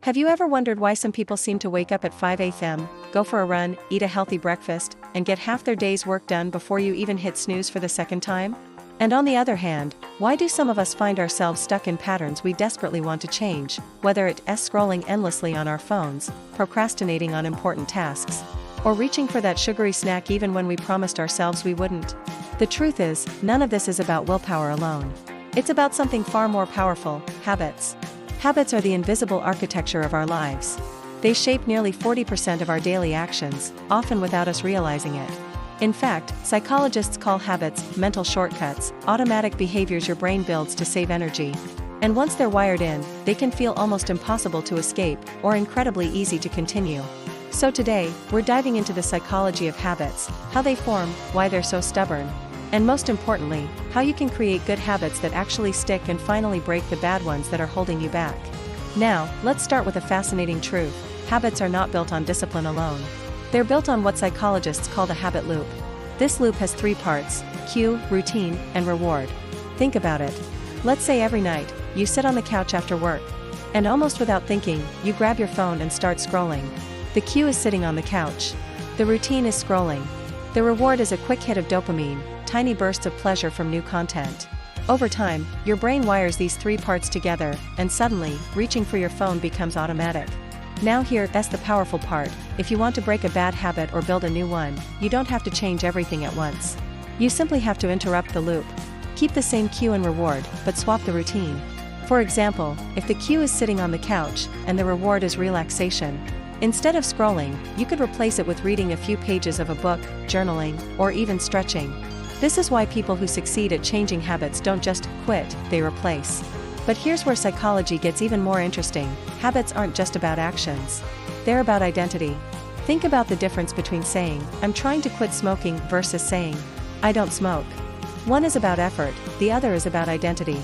Have you ever wondered why some people seem to wake up at 5 a.m., go for a run, eat a healthy breakfast, and get half their day's work done before you even hit snooze for the second time? And on the other hand, why do some of us find ourselves stuck in patterns we desperately want to change, whether it's scrolling endlessly on our phones, procrastinating on important tasks, or reaching for that sugary snack even when we promised ourselves we wouldn't? The truth is, none of this is about willpower alone. It's about something far more powerful: habits. Habits are the invisible architecture of our lives. They shape nearly 40% of our daily actions, often without us realizing it. In fact, psychologists call habits mental shortcuts, automatic behaviors your brain builds to save energy. And once they're wired in, they can feel almost impossible to escape, or incredibly easy to continue. So today, we're diving into the psychology of habits, how they form, why they're so stubborn, and most importantly, how you can create good habits that actually stick and finally break the bad ones that are holding you back. Now, let's start with a fascinating truth: habits are not built on discipline alone. They're built on what psychologists call the habit loop. This loop has three parts: cue, routine, and reward. Think about it. Let's say every night, you sit on the couch after work, and almost without thinking, you grab your phone and start scrolling. The cue is sitting on the couch. The routine is scrolling. The reward is a quick hit of dopamine, tiny bursts of pleasure from new content. Over time, your brain wires these three parts together, and suddenly, reaching for your phone becomes automatic. Now here's the powerful part: if you want to break a bad habit or build a new one, you don't have to change everything at once. You simply have to interrupt the loop. Keep the same cue and reward, but swap the routine. For example, if the cue is sitting on the couch, and the reward is relaxation, instead of scrolling, you could replace it with reading a few pages of a book, journaling, or even stretching. This is why people who succeed at changing habits don't just quit, they replace. But here's where psychology gets even more interesting: habits aren't just about actions. They're about identity. Think about the difference between saying, "I'm trying to quit smoking," versus saying, "I don't smoke." One is about effort, the other is about identity.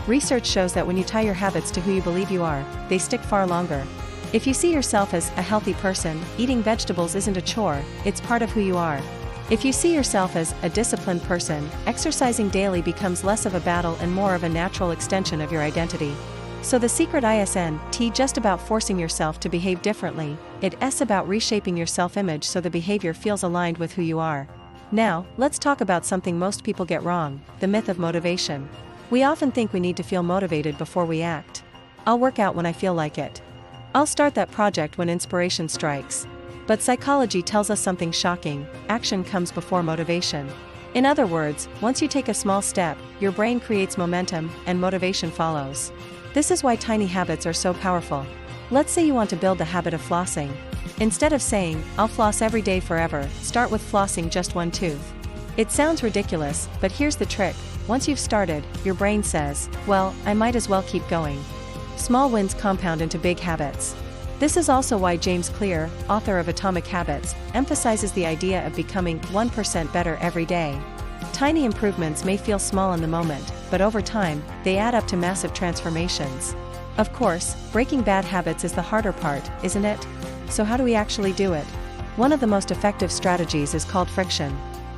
Research shows that when you tie your habits to who you believe you are, they stick far longer. If you see yourself as a healthy person, eating vegetables isn't a chore, it's part of who you are. If you see yourself as a disciplined person, exercising daily becomes less of a battle and more of a natural extension of your identity. So the secret isn't just about forcing yourself to behave differently, it's about reshaping your self-image so the behavior feels aligned with who you are. Now, let's talk about something most people get wrong: the myth of motivation. We often think we need to feel motivated before we act. I'll work out when I feel like it. I'll start that project when inspiration strikes. But psychology tells us something shocking: action comes before motivation. In other words, once you take a small step, your brain creates momentum, and motivation follows. This is why tiny habits are so powerful. Let's say you want to build the habit of flossing. Instead of saying, "I'll floss every day forever," start with flossing just one tooth. It sounds ridiculous, but here's the trick: once you've started, your brain says, "Well, I might as well keep going." Small wins compound into big habits. This is also why James Clear, author of Atomic Habits, emphasizes the idea of becoming 1% better every day. Tiny improvements may feel small in the moment, but over time, they add up to massive transformations. Of course, breaking bad habits is the harder part, isn't it? So how do we actually do it? One of the most effective strategies is called friction.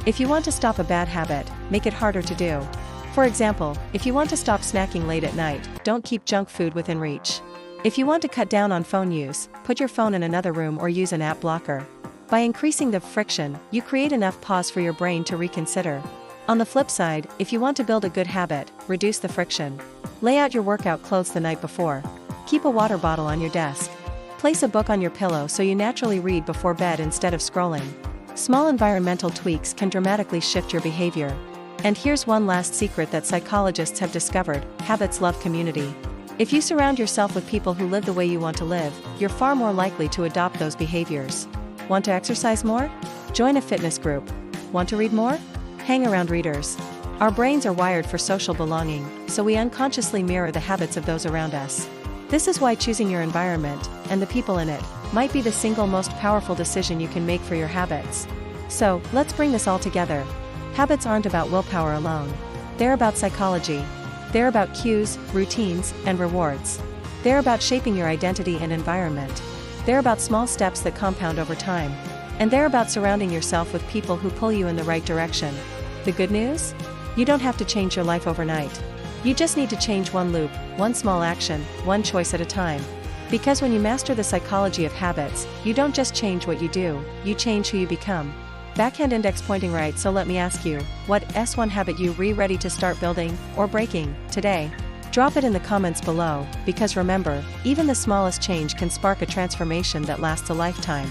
If you want to stop a bad habit, make it harder to do. For example, if you want to stop snacking late at night, don't keep junk food within reach. If you want to cut down on phone use, put your phone in another room or use an app blocker. By increasing the friction, you create enough pause for your brain to reconsider. On the flip side, if you want to build a good habit, reduce the friction. Lay out your workout clothes the night before. Keep a water bottle on your desk. Place a book on your pillow so you naturally read before bed instead of scrolling. Small environmental tweaks can dramatically shift your behavior. And here's one last secret that psychologists have discovered: habits love community. If you surround yourself with people who live the way you want to live, you're far more likely to adopt those behaviors. Want to exercise more? Join a fitness group. Want to read more? Hang around readers. Our brains are wired for social belonging, so we unconsciously mirror the habits of those around us. This is why choosing your environment, and the people in it, might be the single most powerful decision you can make for your habits. So, let's bring this all together. Habits aren't about willpower alone. They're about psychology. They're about cues, routines, and rewards. They're about shaping your identity and environment. They're about small steps that compound over time. And they're about surrounding yourself with people who pull you in the right direction. The good news? You don't have to change your life overnight. You just need to change one loop, one small action, one choice at a time. Because when you master the psychology of habits, you don't just change what you do, you change who you become. Backhand index pointing right. So let me ask you, what S1 habit you ready to start building, or breaking, today? Drop it in the comments below, because remember, even the smallest change can spark a transformation that lasts a lifetime.